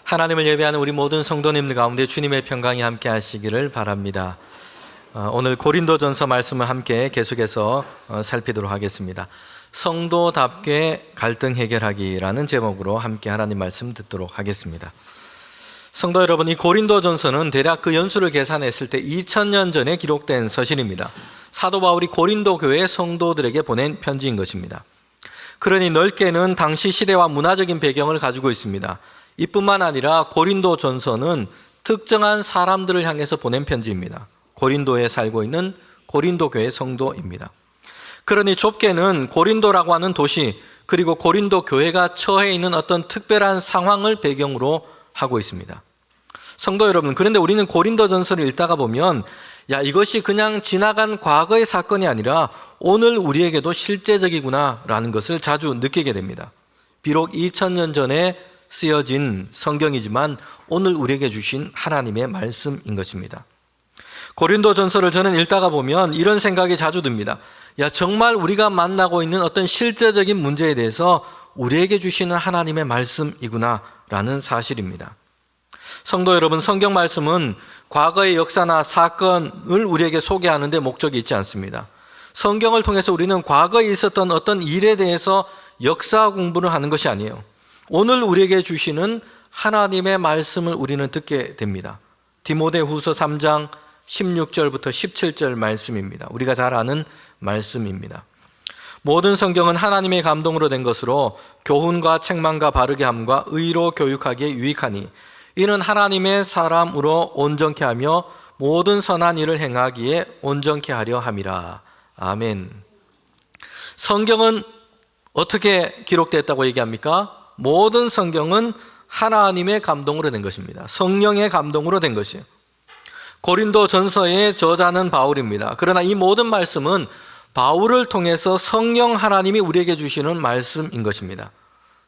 하나님을 예배하는 우리 모든 성도님들 가운데 주님의 평강이 함께 하시기를 바랍니다. 오늘 고린도전서 말씀을 함께 계속해서 살피도록 하겠습니다. 성도답게 갈등 해결하기라는 제목으로 함께 하나님 말씀 듣도록 하겠습니다. 성도 여러분, 이 고린도전서는 대략 그 연수를 계산했을 때 2000년 전에 기록된 서신입니다. 사도 바울이 고린도 교회 성도들에게 보낸 편지인 것입니다. 그러니 넓게는 당시 시대와 문화적인 배경을 가지고 있습니다. 이뿐만 아니라 고린도전서는 특정한 사람들을 향해서 보낸 편지입니다. 고린도에 살고 있는 고린도 교회 성도입니다. 그러니 좁게는 고린도라고 하는 도시, 그리고 고린도 교회가 처해 있는 어떤 특별한 상황을 배경으로 하고 있습니다. 성도 여러분, 그런데 우리는 고린도전서를 읽다가 보면 이것이 그냥 지나간 과거의 사건이 아니라 오늘 우리에게도 실제적이구나 라는 것을 자주 느끼게 됩니다. 비록 2000년 전에 쓰여진 성경이지만 오늘 우리에게 주신 하나님의 말씀인 것입니다. 고린도전서를 저는 읽다가 보면 이런 생각이 자주 듭니다. 정말 우리가 만나고 있는 어떤 실제적인 문제에 대해서 우리에게 주시는 하나님의 말씀이구나 라는 사실입니다. 성도 여러분, 성경 말씀은 과거의 역사나 사건을 우리에게 소개하는 데 목적이 있지 않습니다. 성경을 통해서 우리는 과거에 있었던 어떤 일에 대해서 역사 공부를 하는 것이 아니에요. 오늘 우리에게 주시는 하나님의 말씀을 우리는 듣게 됩니다. 디모데후서 3장 16절부터 17절 말씀입니다. 우리가 잘 아는 말씀입니다. 모든 성경은 하나님의 감동으로 된 것으로 교훈과 책망과 바르게 함과 의로 교육하기에 유익하니 이는 하나님의 사람으로 온전케 하며 모든 선한 일을 행하기에 온전케 하려 함이라. 아멘. 성경은 어떻게 기록됐다고 얘기합니까? 모든 성경은 하나님의 감동으로 된 것입니다. 성령의 감동으로 된 것이에요. 고린도전서의 저자는 바울입니다. 그러나 이 모든 말씀은 바울을 통해서 성령 하나님이 우리에게 주시는 말씀인 것입니다.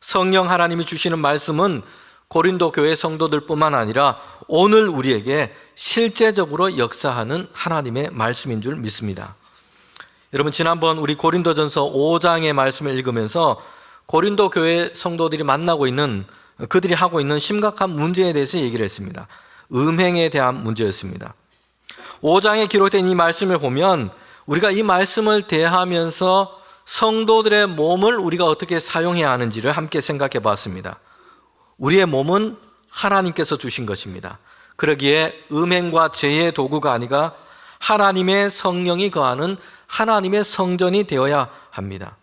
성령 하나님이 주시는 말씀은 고린도 교회 성도들뿐만 아니라 오늘 우리에게 실제적으로 역사하는 하나님의 말씀인 줄 믿습니다. 여러분, 지난번 우리 고린도전서 5장의 말씀을 읽으면서 고린도 교회 성도들이 만나고 있는, 그들이 하고 있는 심각한 문제에 대해서 얘기를 했습니다. 음행에 대한 문제였습니다. 5장에 기록된 이 말씀을 보면 우리가 이 말씀을 대하면서 성도들의 몸을 우리가 어떻게 사용해야 하는지를 함께 생각해 봤습니다. 우리의 몸은 하나님께서 주신 것입니다. 그러기에 음행과 죄의 도구가 아니라 하나님의 성령이 거하는 하나님의 성전이 되어야 합니다.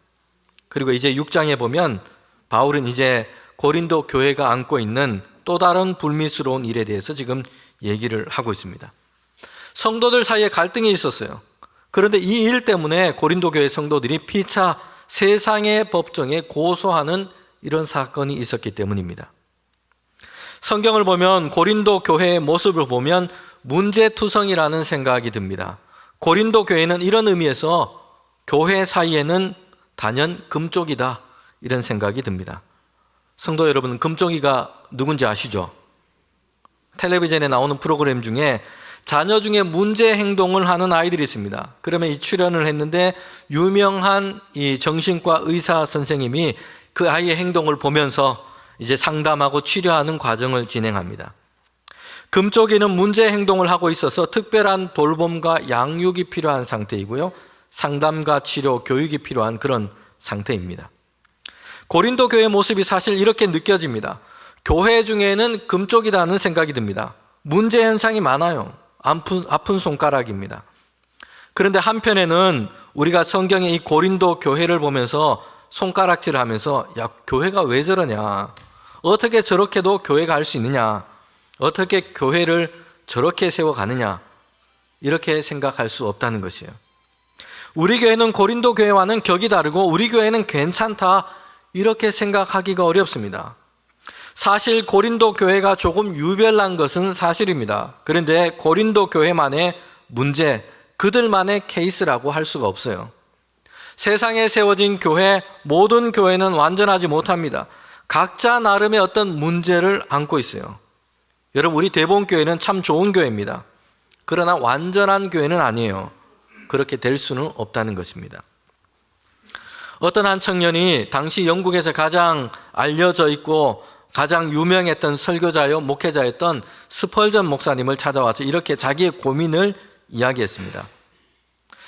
그리고 이제 6장에 보면 바울은 이제 고린도 교회가 안고 있는 또 다른 불미스러운 일에 대해서 지금 얘기를 하고 있습니다. 성도들 사이에 갈등이 있었어요. 그런데 이 일 때문에 고린도 교회 성도들이 피차 세상의 법정에 고소하는 이런 사건이 있었기 때문입니다. 성경을 보면 고린도 교회의 모습을 보면 문제투성이라는 생각이 듭니다. 고린도 교회는 이런 의미에서 교회 사이에는 단연 금쪽이다, 이런 생각이 듭니다. 성도 여러분, 금쪽이가 누군지 아시죠? 텔레비전에 나오는 프로그램 중에 자녀 중에 문제 행동을 하는 아이들이 있습니다. 그러면 이 출연을 했는데 유명한 이 정신과 의사 선생님이 그 아이의 행동을 보면서 이제 상담하고 치료하는 과정을 진행합니다. 금쪽이는 문제 행동을 하고 있어서 특별한 돌봄과 양육이 필요한 상태이고요. 상담과 치료, 교육이 필요한 그런 상태입니다. 고린도 교회 모습이 사실 이렇게 느껴집니다. 교회 중에는 금쪽이라는 생각이 듭니다. 문제 현상이 많아요. 아픈 손가락입니다. 그런데 한편에는 우리가 성경의 이 고린도 교회를 보면서 손가락질을 하면서 교회가 왜 저러냐, 어떻게 저렇게도 교회가 할 수 있느냐, 어떻게 교회를 저렇게 세워가느냐, 이렇게 생각할 수 없다는 것이에요. 우리 교회는 고린도 교회와는 격이 다르고 우리 교회는 괜찮다, 이렇게 생각하기가 어렵습니다. 사실 고린도 교회가 조금 유별난 것은 사실입니다. 그런데 고린도 교회만의 문제, 그들만의 케이스라고 할 수가 없어요. 세상에 세워진 교회, 모든 교회는 완전하지 못합니다. 각자 나름의 어떤 문제를 안고 있어요. 여러분, 우리 대본교회는 참 좋은 교회입니다. 그러나 완전한 교회는 아니에요. 그렇게 될 수는 없다는 것입니다. 어떤 한 청년이 당시 영국에서 가장 알려져 있고 가장 유명했던 설교자요 목회자였던 스펄전 목사님을 찾아와서 이렇게 자기의 고민을 이야기했습니다.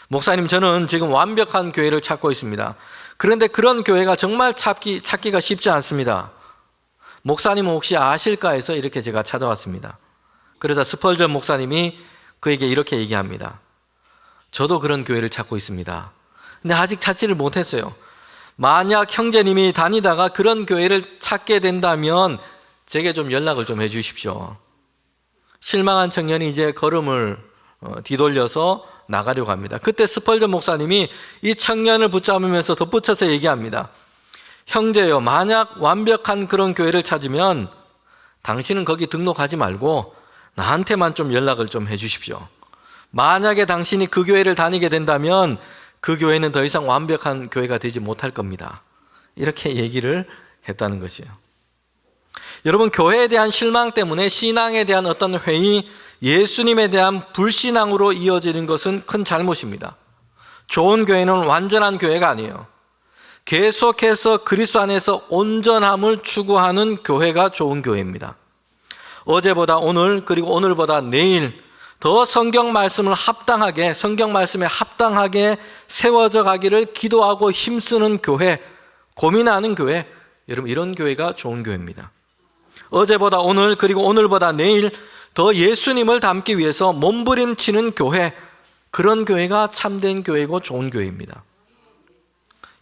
목사님, 저는 지금 완벽한 교회를 찾고 있습니다. 그런데 그런 교회가 정말 찾기가 쉽지 않습니다. 목사님은 혹시 아실까 해서 이렇게 제가 찾아왔습니다. 그래서 스펄전 목사님이 그에게 이렇게 얘기합니다. 저도 그런 교회를 찾고 있습니다. 근데 아직 찾지를 못했어요. 만약 형제님이 다니다가 그런 교회를 찾게 된다면 제게 좀 연락을 좀 해 주십시오. 실망한 청년이 이제 걸음을 뒤돌려서 나가려고 합니다. 그때 스펄전 목사님이 이 청년을 붙잡으면서 덧붙여서 얘기합니다. 형제요, 만약 완벽한 그런 교회를 찾으면 당신은 거기 등록하지 말고 나한테만 좀 연락을 좀 해 주십시오. 만약에 당신이 그 교회를 다니게 된다면 그 교회는 더 이상 완벽한 교회가 되지 못할 겁니다. 이렇게 얘기를 했다는 것이에요. 여러분, 교회에 대한 실망 때문에 신앙에 대한 어떤 회의, 예수님에 대한 불신앙으로 이어지는 것은 큰 잘못입니다. 좋은 교회는 완전한 교회가 아니에요. 계속해서 그리스도 안에서 온전함을 추구하는 교회가 좋은 교회입니다. 어제보다 오늘, 그리고 오늘보다 내일 더 성경 말씀에 합당하게 세워져 가기를 기도하고 힘쓰는 교회, 고민하는 교회, 여러분 이런 교회가 좋은 교회입니다. 어제보다 오늘, 그리고 오늘보다 내일 더 예수님을 닮기 위해서 몸부림치는 교회, 그런 교회가 참된 교회고 좋은 교회입니다.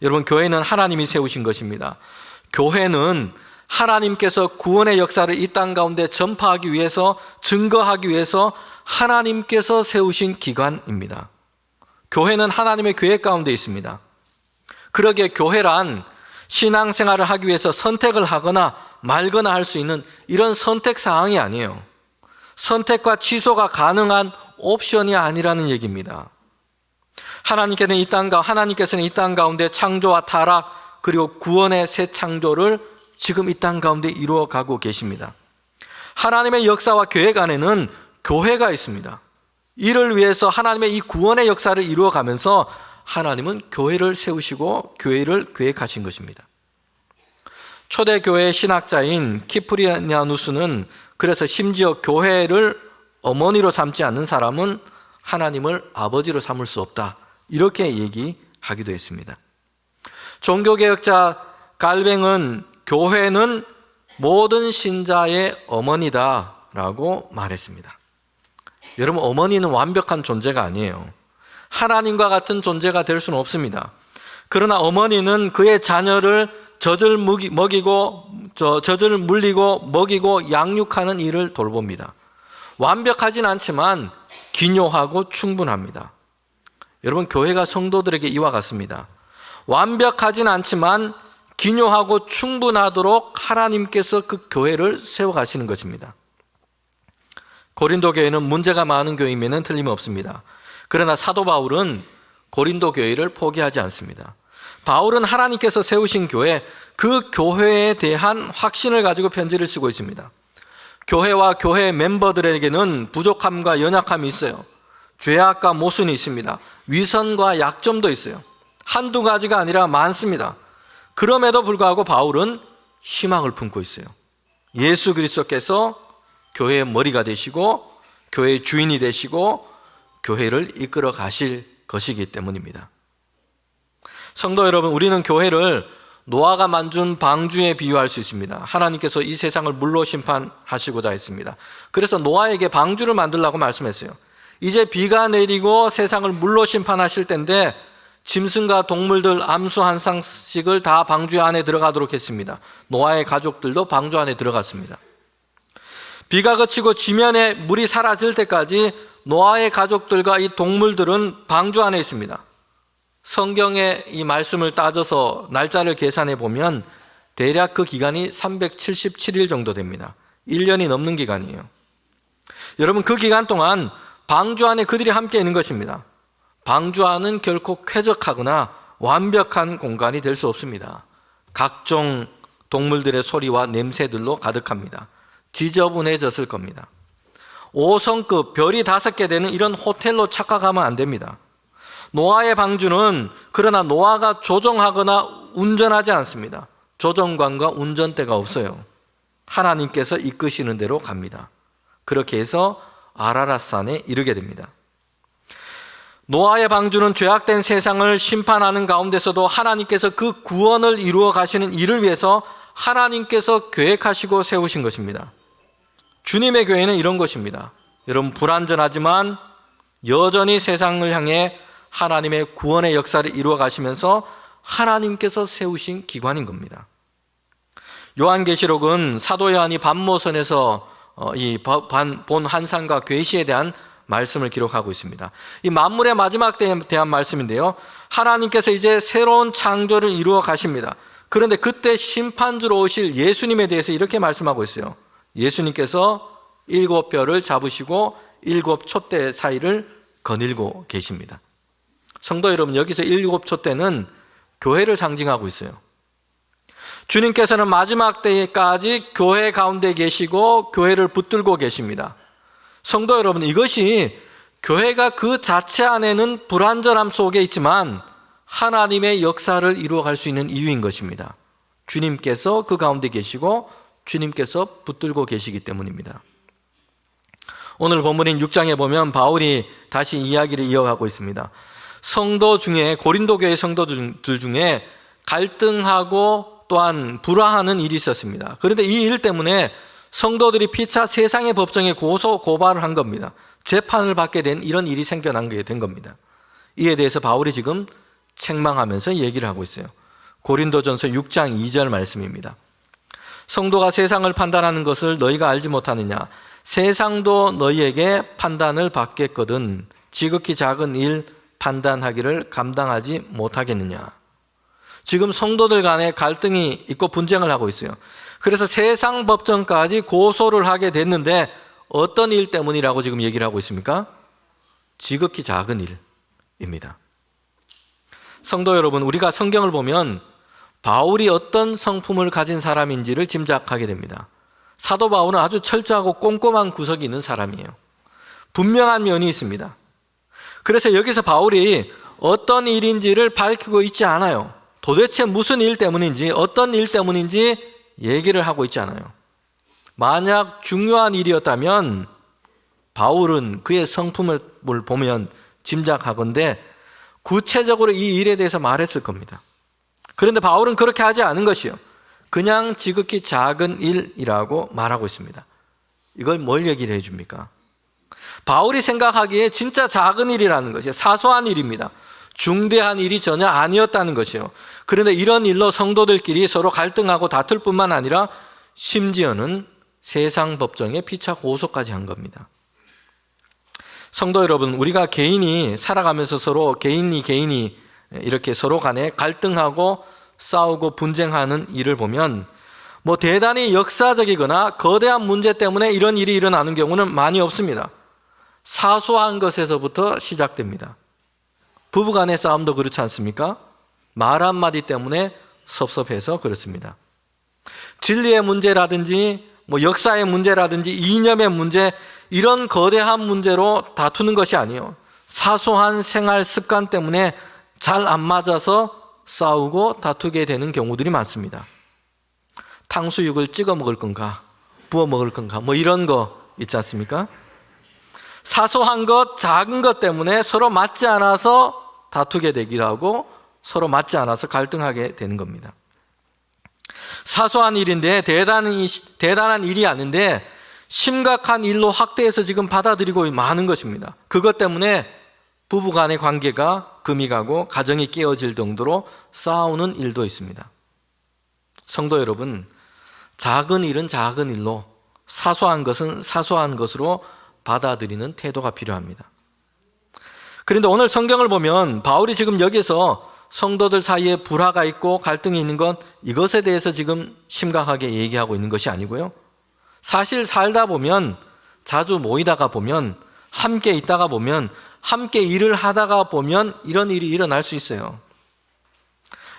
여러분, 교회는 하나님이 세우신 것입니다. 교회는 하나님께서 구원의 역사를 이 땅 가운데 전파하기 위해서, 증거하기 위해서 하나님께서 세우신 기관입니다. 교회는 하나님의 계획 가운데 있습니다. 그러기에 교회란 신앙생활을 하기 위해서 선택을 하거나 말거나 할 수 있는 이런 선택 사항이 아니에요. 선택과 취소가 가능한 옵션이 아니라는 얘기입니다. 하나님께서는 이 땅 가운데 창조와 타락, 그리고 구원의 새 창조를 지금 이 땅 가운데 이루어가고 계십니다. 하나님의 역사와 계획 안에는 교회가 있습니다. 이를 위해서 하나님의 이 구원의 역사를 이루어가면서 하나님은 교회를 세우시고 교회를 계획하신 것입니다. 초대교회 신학자인 키프리아누스는 그래서 심지어 교회를 어머니로 삼지 않는 사람은 하나님을 아버지로 삼을 수 없다, 이렇게 얘기하기도 했습니다. 종교개혁자 갈뱅은 교회는 모든 신자의 어머니다라고 말했습니다. 여러분, 어머니는 완벽한 존재가 아니에요. 하나님과 같은 존재가 될 수는 없습니다. 그러나 어머니는 그의 자녀를 젖을 물리고 먹이고 양육하는 일을 돌봅니다. 완벽하진 않지만 기묘하고 충분합니다. 여러분, 교회가 성도들에게 이와 같습니다. 완벽하진 않지만 기묘하고 충분하도록 하나님께서 그 교회를 세워가시는 것입니다. 고린도 교회는 문제가 많은 교회임에는 틀림없습니다. 그러나 사도 바울은 고린도 교회를 포기하지 않습니다. 바울은 하나님께서 세우신 교회, 그 교회에 대한 확신을 가지고 편지를 쓰고 있습니다. 교회와 교회 멤버들에게는 부족함과 연약함이 있어요. 죄악과 모순이 있습니다. 위선과 약점도 있어요. 한두 가지가 아니라 많습니다. 그럼에도 불구하고 바울은 희망을 품고 있어요. 예수 그리스도께서 교회의 머리가 되시고 교회의 주인이 되시고 교회를 이끌어 가실 것이기 때문입니다. 성도 여러분, 우리는 교회를 노아가 만든 방주에 비유할 수 있습니다. 하나님께서 이 세상을 물로 심판하시고자 했습니다. 그래서 노아에게 방주를 만들라고 말씀했어요. 이제 비가 내리고 세상을 물로 심판하실 때인데 짐승과 동물들 암수 한 쌍씩을 다 방주 안에 들어가도록 했습니다. 노아의 가족들도 방주 안에 들어갔습니다. 비가 그치고 지면에 물이 사라질 때까지 노아의 가족들과 이 동물들은 방주 안에 있습니다. 성경의 이 말씀을 따져서 날짜를 계산해 보면 대략 그 기간이 377일 정도 됩니다. 1년이 넘는 기간이에요. 여러분, 그 기간 동안 방주 안에 그들이 함께 있는 것입니다. 방주 안은 결코 쾌적하거나 완벽한 공간이 될 수 없습니다. 각종 동물들의 소리와 냄새들로 가득합니다. 지저분해졌을 겁니다. 5성급 별이 5개 되는 이런 호텔로 착각하면 안 됩니다. 노아의 방주는 그러나 노아가 조종하거나 운전하지 않습니다. 조종관과 운전대가 없어요. 하나님께서 이끄시는 대로 갑니다. 그렇게 해서 아라랏산에 이르게 됩니다. 노아의 방주는 죄악된 세상을 심판하는 가운데서도 하나님께서 그 구원을 이루어 가시는 일을 위해서 하나님께서 계획하시고 세우신 것입니다. 주님의 교회는 이런 것입니다. 여러분, 불완전하지만 여전히 세상을 향해 하나님의 구원의 역사를 이루어 가시면서 하나님께서 세우신 기관인 겁니다. 요한계시록은 사도 요한이 반모선에서 본 환상과 계시에 대한 말씀을 기록하고 있습니다. 이 만물의 마지막 때에 대한 말씀인데요, 하나님께서 이제 새로운 창조를 이루어 가십니다. 그런데 그때 심판주로 오실 예수님에 대해서 이렇게 말씀하고 있어요. 예수님께서 7별을 잡으시고 7촛대 사이를 거닐고 계십니다. 성도 여러분, 여기서 7촛대는 교회를 상징하고 있어요. 주님께서는 마지막 때까지 교회 가운데 계시고 교회를 붙들고 계십니다. 성도 여러분, 이것이 교회가 그 자체 안에는 불완전함 속에 있지만 하나님의 역사를 이루어갈 수 있는 이유인 것입니다. 주님께서 그 가운데 계시고 주님께서 붙들고 계시기 때문입니다. 오늘 본문인 6장에 보면 바울이 다시 이야기를 이어가고 있습니다. 성도 중에, 고린도 교회 성도들 중에 갈등하고 또한 불화하는 일이 있었습니다. 그런데 이 일 때문에 성도들이 피차 세상의 법정에 고발을 한 겁니다. 재판을 받게 된 이런 일이 생겨나게 된 겁니다. 이에 대해서 바울이 지금 책망하면서 얘기를 하고 있어요. 고린도전서 6장 2절 말씀입니다. 성도가 세상을 판단하는 것을 너희가 알지 못하느냐? 세상도 너희에게 판단을 받겠거든 지극히 작은 일 판단하기를 감당하지 못하겠느냐? 지금 성도들 간에 갈등이 있고 분쟁을 하고 있어요. 그래서 세상 법정까지 고소를 하게 됐는데 어떤 일 때문이라고 지금 얘기를 하고 있습니까? 지극히 작은 일입니다. 성도 여러분, 우리가 성경을 보면 바울이 어떤 성품을 가진 사람인지를 짐작하게 됩니다. 사도 바울은 아주 철저하고 꼼꼼한 구석이 있는 사람이에요. 분명한 면이 있습니다. 그래서 여기서 바울이 어떤 일인지를 밝히고 있지 않아요. 도대체 무슨 일 때문인지, 어떤 일 때문인지 얘기를 하고 있지 않아요. 만약 중요한 일이었다면 바울은 그의 성품을 보면 짐작하건대 구체적으로 이 일에 대해서 말했을 겁니다. 그런데 바울은 그렇게 하지 않은 것이요, 그냥 지극히 작은 일이라고 말하고 있습니다. 이걸 뭘 얘기를 해줍니까? 바울이 생각하기에 진짜 작은 일이라는 것이요, 사소한 일입니다. 중대한 일이 전혀 아니었다는 것이요. 그런데 이런 일로 성도들끼리 서로 갈등하고 다툴 뿐만 아니라 심지어는 세상 법정에 피차 고소까지 한 겁니다. 성도 여러분, 우리가 개인이 살아가면서 서로 개인이 이렇게 서로 간에 갈등하고 싸우고 분쟁하는 일을 보면 대단히 역사적이거나 거대한 문제 때문에 이런 일이 일어나는 경우는 많이 없습니다. 사소한 것에서부터 시작됩니다. 부부간의 싸움도 그렇지 않습니까? 말 한마디 때문에 섭섭해서 그렇습니다. 진리의 문제라든지 역사의 문제라든지 이념의 문제, 이런 거대한 문제로 다투는 것이 아니에요. 사소한 생활 습관 때문에 잘 안 맞아서 싸우고 다투게 되는 경우들이 많습니다. 탕수육을 찍어 먹을 건가, 부어 먹을 건가, 이런 거 있지 않습니까? 사소한 것, 작은 것 때문에 서로 맞지 않아서 다투게 되기도 하고 서로 맞지 않아서 갈등하게 되는 겁니다. 사소한 일인데 대단한 일이 아닌데 심각한 일로 확대해서 지금 받아들이고 많은 것입니다. 그것 때문에 부부 간의 관계가 금이 가고 가정이 깨어질 정도로 싸우는 일도 있습니다. 성도 여러분, 작은 일은 작은 일로, 사소한 것은 사소한 것으로 받아들이는 태도가 필요합니다. 그런데 오늘 성경을 보면 바울이 지금 여기서 성도들 사이에 불화가 있고 갈등이 있는 건 이것에 대해서 지금 심각하게 얘기하고 있는 것이 아니고요, 사실 살다 보면, 자주 모이다가 보면, 함께 있다가 보면, 함께 일을 하다가 보면 이런 일이 일어날 수 있어요.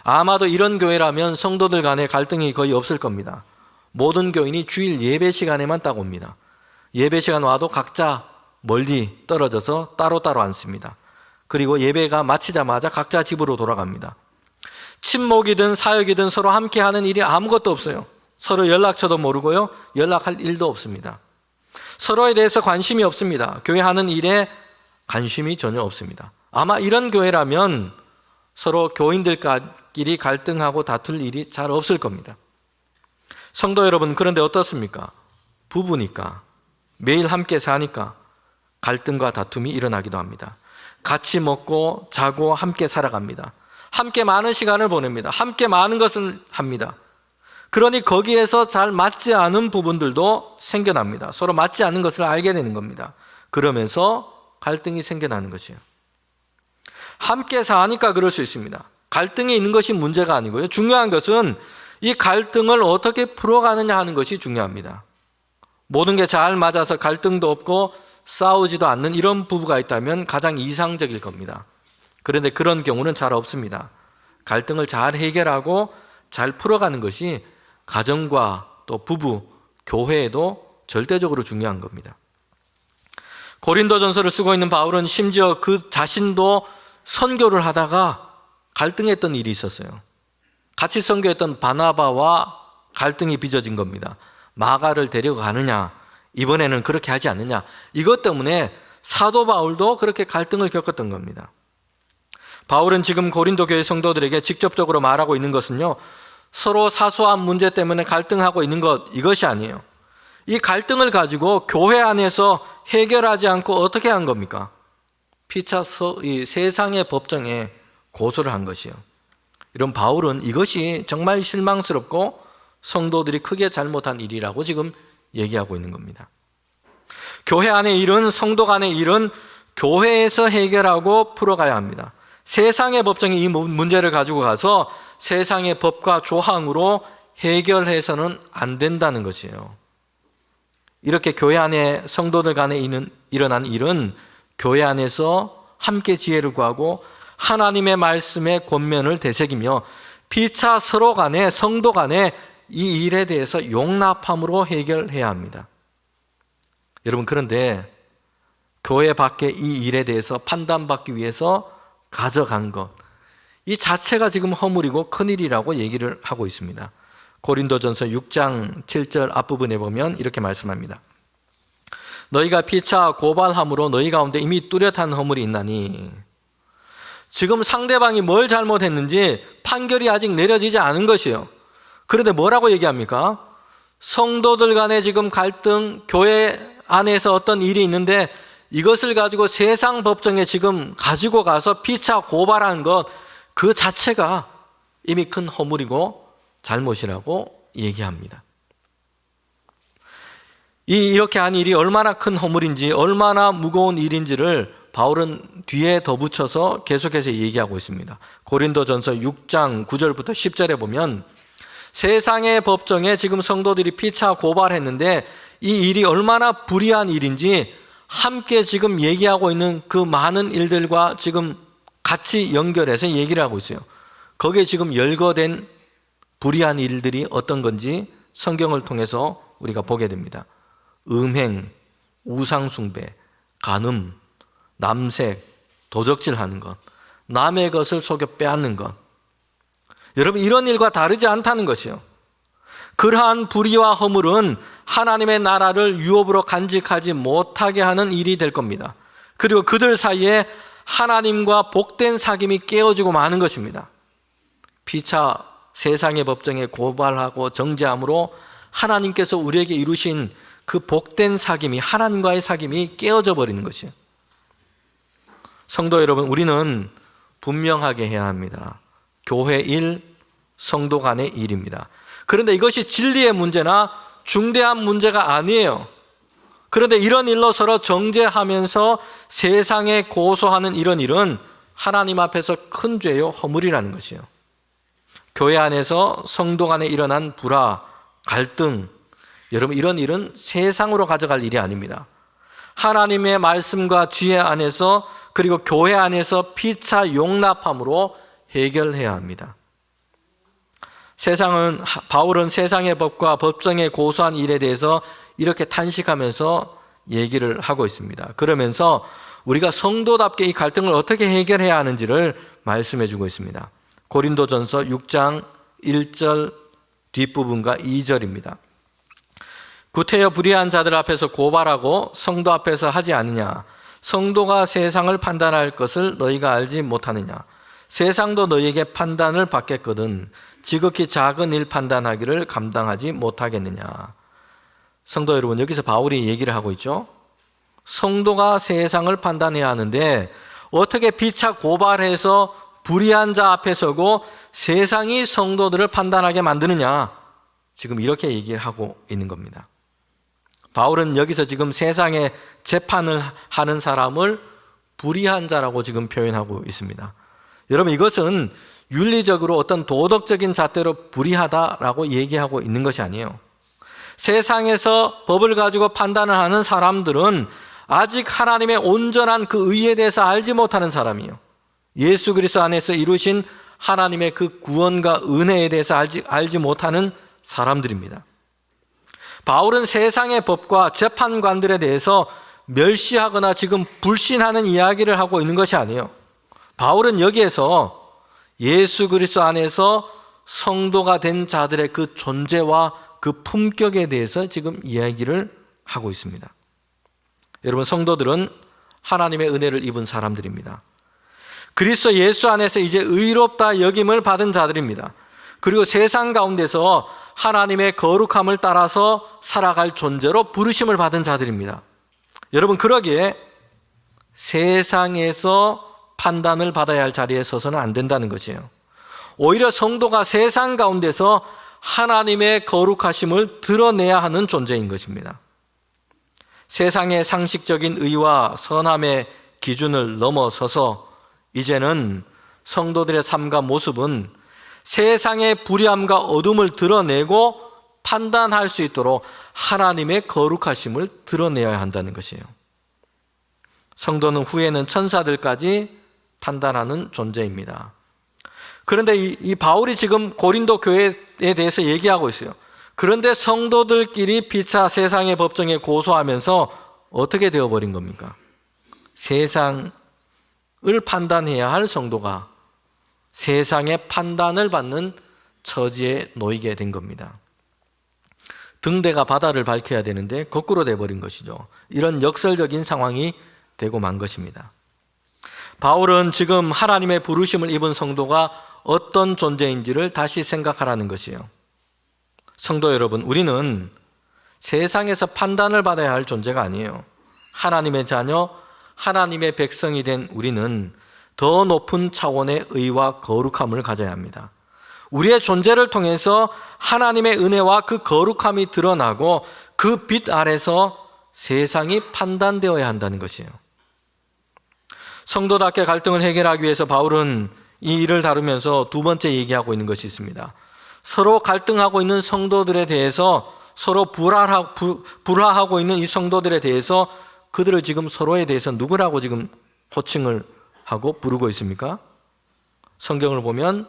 아마도 이런 교회라면 성도들 간에 갈등이 거의 없을 겁니다. 모든 교인이 주일 예배 시간에만 딱 옵니다. 예배 시간 와도 각자 멀리 떨어져서 따로따로 앉습니다. 그리고 예배가 마치자마자 각자 집으로 돌아갑니다. 친목이든 사역이든 서로 함께 하는 일이 아무것도 없어요. 서로 연락처도 모르고요. 연락할 일도 없습니다. 서로에 대해서 관심이 없습니다. 교회 하는 일에 관심이 전혀 없습니다. 아마 이런 교회라면 서로 교인들끼리 갈등하고 다툴 일이 잘 없을 겁니다. 성도 여러분, 그런데 어떻습니까? 부부니까, 매일 함께 사니까 갈등과 다툼이 일어나기도 합니다. 같이 먹고 자고 함께 살아갑니다. 함께 많은 시간을 보냅니다. 함께 많은 것을 합니다. 그러니 거기에서 잘 맞지 않은 부분들도 생겨납니다. 서로 맞지 않는 것을 알게 되는 겁니다. 그러면서 갈등이 생겨나는 것이에요. 함께 사니까 그럴 수 있습니다. 갈등이 있는 것이 문제가 아니고요. 중요한 것은 이 갈등을 어떻게 풀어가느냐 하는 것이 중요합니다. 모든 게 잘 맞아서 갈등도 없고 싸우지도 않는 이런 부부가 있다면 가장 이상적일 겁니다. 그런데 그런 경우는 잘 없습니다. 갈등을 잘 해결하고 잘 풀어가는 것이 가정과 또 부부, 교회에도 절대적으로 중요한 겁니다. 고린도전서를 쓰고 있는 바울은 심지어 그 자신도 선교를 하다가 갈등했던 일이 있었어요. 같이 선교했던 바나바와 갈등이 빚어진 겁니다. 마가를 데려가느냐, 이번에는 그렇게 하지 않느냐, 이것 때문에 사도 바울도 그렇게 갈등을 겪었던 겁니다. 바울은 지금 고린도 교회 성도들에게 직접적으로 말하고 있는 것은요, 서로 사소한 문제 때문에 갈등하고 있는 것, 이것이 아니에요. 이 갈등을 가지고 교회 안에서 해결하지 않고 어떻게 한 겁니까? 피차 이 세상의 법정에 고소를 한 것이요. 이런 바울은 이것이 정말 실망스럽고 성도들이 크게 잘못한 일이라고 지금 얘기하고 있는 겁니다. 교회 안의 일은, 성도 간의 일은 교회에서 해결하고 풀어가야 합니다. 세상의 법정이 이 문제를 가지고 가서 세상의 법과 조항으로 해결해서는 안 된다는 것이에요. 이렇게 교회 안에 성도들 간에 일어난 일은 교회 안에서 함께 지혜를 구하고 하나님의 말씀의 권면을 되새기며 피차 서로 간에, 성도 간에 이 일에 대해서 용납함으로 해결해야 합니다. 여러분, 그런데 교회 밖에 이 일에 대해서 판단받기 위해서 가져간 것, 이 자체가 지금 허물이고 큰일이라고 얘기를 하고 있습니다. 고린도전서 6장 7절 앞부분에 보면 이렇게 말씀합니다. 너희가 피차 고발함으로 너희 가운데 이미 뚜렷한 허물이 있나니. 지금 상대방이 뭘 잘못했는지 판결이 아직 내려지지 않은 것이에요. 그런데 뭐라고 얘기합니까? 성도들 간에 지금 갈등, 교회 안에서 어떤 일이 있는데 이것을 가지고 세상 법정에 지금 가지고 가서 피차 고발한 것, 그 자체가 이미 큰 허물이고 잘못이라고 얘기합니다. 이렇게 한 일이 얼마나 큰 허물인지, 얼마나 무거운 일인지를 바울은 뒤에 덧붙여서 계속해서 얘기하고 있습니다. 고린도전서 6장 9절부터 10절에 보면 세상의 법정에 지금 성도들이 피차 고발했는데 이 일이 얼마나 불의한 일인지 함께 지금 얘기하고 있는 그 많은 일들과 지금 같이 연결해서 얘기를 하고 있어요. 거기에 지금 열거된 불의한 일들이 어떤 건지 성경을 통해서 우리가 보게 됩니다. 음행, 우상숭배, 간음, 남색, 도적질하는 것, 남의 것을 속여 빼앗는 것. 여러분, 이런 일과 다르지 않다는 것이요. 그러한 불의와 허물은 하나님의 나라를 유업으로 간직하지 못하게 하는 일이 될 겁니다. 그리고 그들 사이에 하나님과 복된 사귐이 깨어지고 마는 것입니다. 피차 세상의 법정에 고발하고 정죄함으로 하나님께서 우리에게 이루신 그 복된 사귐이, 하나님과의 사귐이 깨어져 버리는 것이에요. 성도 여러분, 우리는 분명하게 해야 합니다. 교회 일, 성도 간의 일입니다. 그런데 이것이 진리의 문제나 중대한 문제가 아니에요. 그런데 이런 일로 서로 정죄하면서 세상에 고소하는 이런 일은 하나님 앞에서 큰 죄요, 허물이라는 것이에요. 교회 안에서 성도 간에 일어난 불화, 갈등, 여러분, 이런 일은 세상으로 가져갈 일이 아닙니다. 하나님의 말씀과 지혜 안에서, 그리고 교회 안에서 피차 용납함으로 해결해야 합니다. 바울은 세상의 법과 법정에 고소한 일에 대해서 이렇게 탄식하면서 얘기를 하고 있습니다. 그러면서 우리가 성도답게 이 갈등을 어떻게 해결해야 하는지를 말씀해 주고 있습니다. 고린도전서 6장 1절 뒷부분과 2절입니다. 구태여 불의한 자들 앞에서 고발하고 성도 앞에서 하지 않느냐. 성도가 세상을 판단할 것을 너희가 알지 못하느냐. 세상도 너희에게 판단을 받겠거든 지극히 작은 일 판단하기를 감당하지 못하겠느냐. 성도 여러분, 여기서 바울이 얘기를 하고 있죠. 성도가 세상을 판단해야 하는데 어떻게 피차 고발해서 불의한 자 앞에 서고 세상이 성도들을 판단하게 만드느냐. 지금 이렇게 얘기를 하고 있는 겁니다. 바울은 여기서 지금 세상에 재판을 하는 사람을 불의한 자라고 지금 표현하고 있습니다. 여러분, 이것은 윤리적으로 어떤 도덕적인 잣대로 불의하다라고 얘기하고 있는 것이 아니에요. 세상에서 법을 가지고 판단을 하는 사람들은 아직 하나님의 온전한 그 의에 대해서 알지 못하는 사람이에요. 예수 그리스도 안에서 이루신 하나님의 그 구원과 은혜에 대해서 알지 못하는 사람들입니다. 바울은 세상의 법과 재판관들에 대해서 멸시하거나 지금 불신하는 이야기를 하고 있는 것이 아니에요. 바울은 여기에서 예수 그리스도 안에서 성도가 된 자들의 그 존재와 그 품격에 대해서 지금 이야기를 하고 있습니다. 여러분, 성도들은 하나님의 은혜를 입은 사람들입니다. 그리스도 예수 안에서 이제 의롭다 여김을 받은 자들입니다. 그리고 세상 가운데서 하나님의 거룩함을 따라서 살아갈 존재로 부르심을 받은 자들입니다. 여러분, 그러기에 세상에서 판단을 받아야 할 자리에 서서는 안 된다는 것이에요. 오히려 성도가 세상 가운데서 하나님의 거룩하심을 드러내야 하는 존재인 것입니다. 세상의 상식적인 의와 선함의 기준을 넘어서서 이제는 성도들의 삶과 모습은 세상의 불의함과 어둠을 드러내고 판단할 수 있도록 하나님의 거룩하심을 드러내야 한다는 것이에요. 성도는 후에는 천사들까지 판단하는 존재입니다. 그런데 이 바울이 지금 고린도 교회에 대해서 얘기하고 있어요. 그런데 성도들끼리 피차 세상의 법정에 고소하면서 어떻게 되어버린 겁니까? 세상을 판단해야 할 성도가 세상의 판단을 받는 처지에 놓이게 된 겁니다. 등대가 바다를 밝혀야 되는데 거꾸로 돼버린 것이죠. 이런 역설적인 상황이 되고 만 것입니다. 바울은 지금 하나님의 부르심을 입은 성도가 어떤 존재인지를 다시 생각하라는 것이에요. 성도 여러분, 우리는 세상에서 판단을 받아야 할 존재가 아니에요. 하나님의 자녀, 하나님의 백성이 된 우리는 더 높은 차원의 의와 거룩함을 가져야 합니다. 우리의 존재를 통해서 하나님의 은혜와 그 거룩함이 드러나고 그 빛 아래서 세상이 판단되어야 한다는 것이에요. 성도답게 갈등을 해결하기 위해서 바울은 이 일을 다루면서 두 번째 얘기하고 있는 것이 있습니다. 서로 갈등하고 있는 성도들에 대해서, 서로 불화하고 있는 이 성도들에 대해서 그들을 지금 서로에 대해서 누구라고 지금 호칭을 하고 부르고 있습니까? 성경을 보면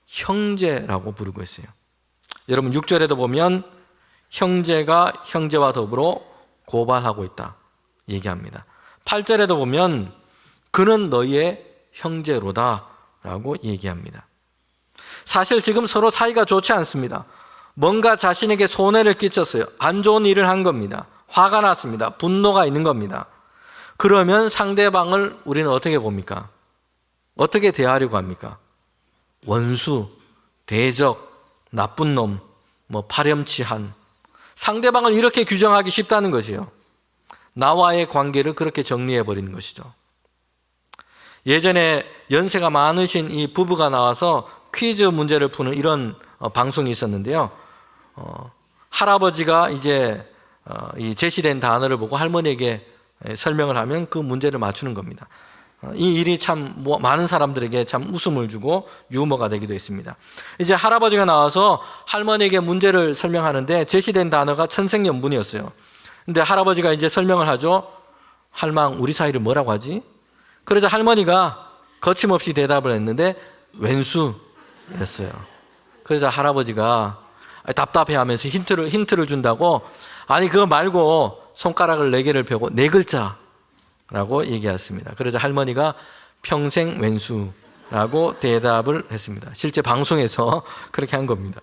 형제라고 부르고 있어요. 여러분, 6절에도 보면 형제가 형제와 더불어 고발하고 있다 얘기합니다. 8절에도 보면 그는 너희의 형제로다 라고 얘기합니다. 사실 지금 서로 사이가 좋지 않습니다. 뭔가 자신에게 손해를 끼쳤어요. 안 좋은 일을 한 겁니다. 화가 났습니다. 분노가 있는 겁니다. 그러면 상대방을 우리는 어떻게 봅니까? 어떻게 대하려고 합니까? 원수, 대적, 나쁜 놈, 파렴치한. 상대방을 이렇게 규정하기 쉽다는 것이에요. 나와의 관계를 그렇게 정리해버리는 것이죠. 예전에 연세가 많으신 이 부부가 나와서 퀴즈 문제를 푸는 이런 방송이 있었는데요. 할아버지가 이제 이 제시된 단어를 보고 할머니에게 설명을 하면 그 문제를 맞추는 겁니다. 이 일이 참 많은 사람들에게 참 웃음을 주고 유머가 되기도 했습니다. 이제 할아버지가 나와서 할머니에게 문제를 설명하는데 제시된 단어가 천생연분이었어요. 근데 할아버지가 이제 설명을 하죠. 할망, 우리 사이를 뭐라고 하지? 그러자 할머니가 거침없이 대답을 했는데 왼수였어요. 그러자 할아버지가 답답해하면서 힌트를 준다고, 아니 그거 말고 손가락을 4개를 펴고 4글자라고 얘기했습니다. 그러자 할머니가 평생 왼수라고 대답을 했습니다. 실제 방송에서 그렇게 한 겁니다.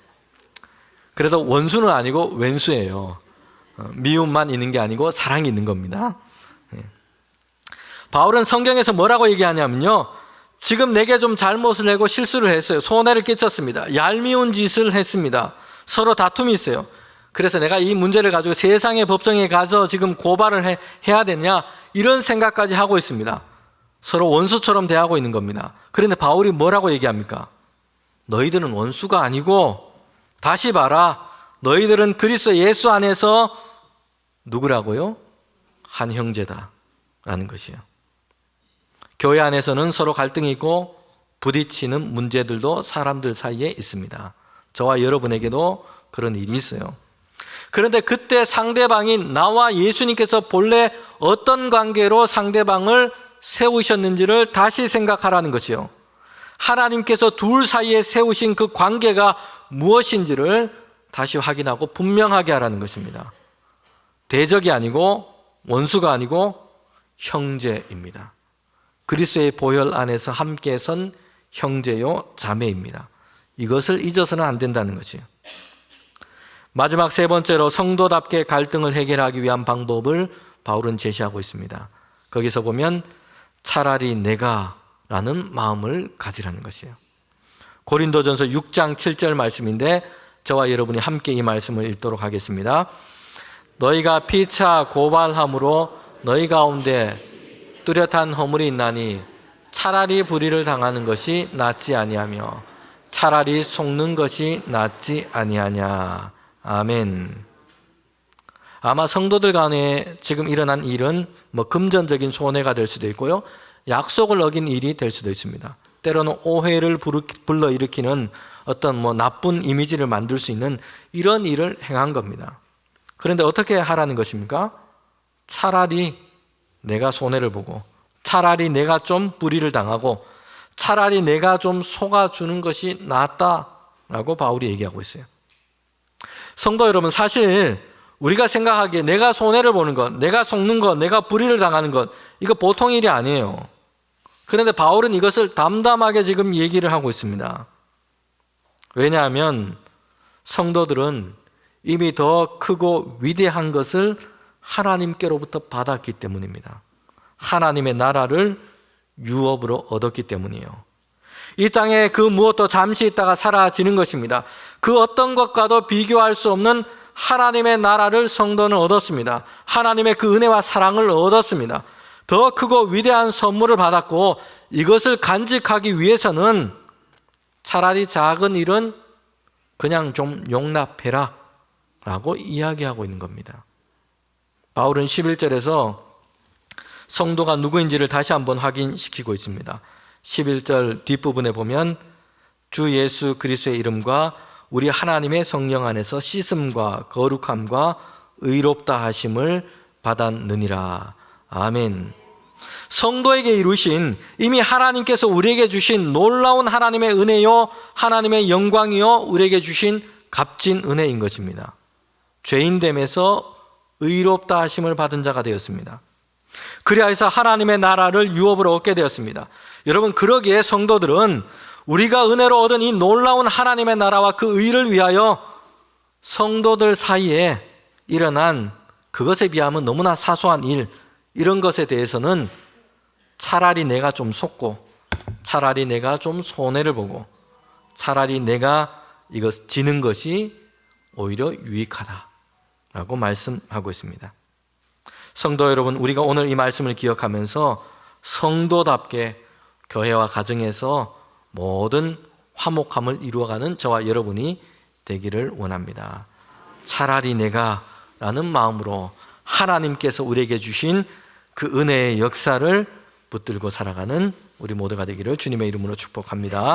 그래도 원수는 아니고 왼수예요. 미움만 있는 게 아니고 사랑이 있는 겁니다. 바울은 성경에서 뭐라고 얘기하냐면요, 지금 내게 좀 잘못을 하고 실수를 했어요. 손해를 끼쳤습니다. 얄미운 짓을 했습니다. 서로 다툼이 있어요. 그래서 내가 이 문제를 가지고 세상의 법정에 가서 지금 고발을 해야 되냐, 이런 생각까지 하고 있습니다. 서로 원수처럼 대하고 있는 겁니다. 그런데 바울이 뭐라고 얘기합니까? 너희들은 원수가 아니고 다시 봐라, 너희들은 그리스도 예수 안에서 누구라고요? 한 형제다 라는 것이에요. 교회 안에서는 서로 갈등이 있고 부딪히는 문제들도 사람들 사이에 있습니다. 저와 여러분에게도 그런 일이 있어요. 그런데 그때 상대방이 나와 예수님께서 본래 어떤 관계로 상대방을 세우셨는지를 다시 생각하라는 것이요. 하나님께서 둘 사이에 세우신 그 관계가 무엇인지를 다시 확인하고 분명하게 하라는 것입니다. 대적이 아니고 원수가 아니고 형제입니다. 그리스도의 보혈 안에서 함께 선 형제요 자매입니다. 이것을 잊어서는 안 된다는 것이에요. 마지막 세 번째로 성도답게 갈등을 해결하기 위한 방법을 바울은 제시하고 있습니다. 거기서 보면 차라리 내가 라는 마음을 가지라는 것이에요. 고린도전서 6장 7절 말씀인데 저와 여러분이 함께 이 말씀을 읽도록 하겠습니다. 너희가 피차 고발함으로 너희 가운데 뚜렷한 허물이 있나니 차라리 불의를 당하는 것이 낫지 아니하며 차라리 속는 것이 낫지 아니하냐. 아멘. 아마 성도들 간에 지금 일어난 일은 금전적인 손해가 될 수도 있고요, 약속을 어긴 일이 될 수도 있습니다. 때로는 오해를 불러일으키는 어떤 나쁜 이미지를 만들 수 있는 이런 일을 행한 겁니다. 그런데 어떻게 하라는 것입니까? 차라리 내가 손해를 보고, 차라리 내가 좀 불의를 당하고, 차라리 내가 좀 속아주는 것이 낫다라고 바울이 얘기하고 있어요. 성도 여러분, 사실 우리가 생각하기에 내가 손해를 보는 것, 내가 속는 것, 내가 불의를 당하는 것, 이거 보통 일이 아니에요. 그런데 바울은 이것을 담담하게 지금 얘기를 하고 있습니다. 왜냐하면 성도들은 이미 더 크고 위대한 것을 하나님께로부터 받았기 때문입니다. 하나님의 나라를 유업으로 얻었기 때문이에요. 이 땅에 그 무엇도 잠시 있다가 사라지는 것입니다. 그 어떤 것과도 비교할 수 없는 하나님의 나라를 성도는 얻었습니다. 하나님의 그 은혜와 사랑을 얻었습니다. 더 크고 위대한 선물을 받았고, 이것을 간직하기 위해서는 차라리 작은 일은 그냥 좀 용납해라 라고 이야기하고 있는 겁니다. 바울은 11절에서 성도가 누구인지를 다시 한번 확인시키고 있습니다. 11절 뒷부분에 보면 주 예수 그리스도의 이름과 우리 하나님의 성령 안에서 씻음과 거룩함과 의롭다 하심을 받았느니라. 아멘. 성도에게 이루신, 이미 하나님께서 우리에게 주신 놀라운 하나님의 은혜요, 하나님의 영광이요, 우리에게 주신 값진 은혜인 것입니다. 죄인됨에서 의롭다 하심을 받은 자가 되었습니다. 그리하여서 하나님의 나라를 유업으로 얻게 되었습니다. 여러분, 그러기에 성도들은 우리가 은혜로 얻은 이 놀라운 하나님의 나라와 그 의를 위하여 성도들 사이에 일어난 그것에 비하면 너무나 사소한 일, 이런 것에 대해서는 차라리 내가 좀 속고, 차라리 내가 좀 손해를 보고, 차라리 내가 이것 지는 것이 오히려 유익하다라고 말씀하고 있습니다. 성도 여러분, 우리가 오늘 이 말씀을 기억하면서 성도답게 교회와 가정에서 모든 화목함을 이루어가는 저와 여러분이 되기를 원합니다. 차라리 내가 라는 마음으로 하나님께서 우리에게 주신 그 은혜의 역사를 붙들고 살아가는 우리 모두가 되기를 주님의 이름으로 축복합니다.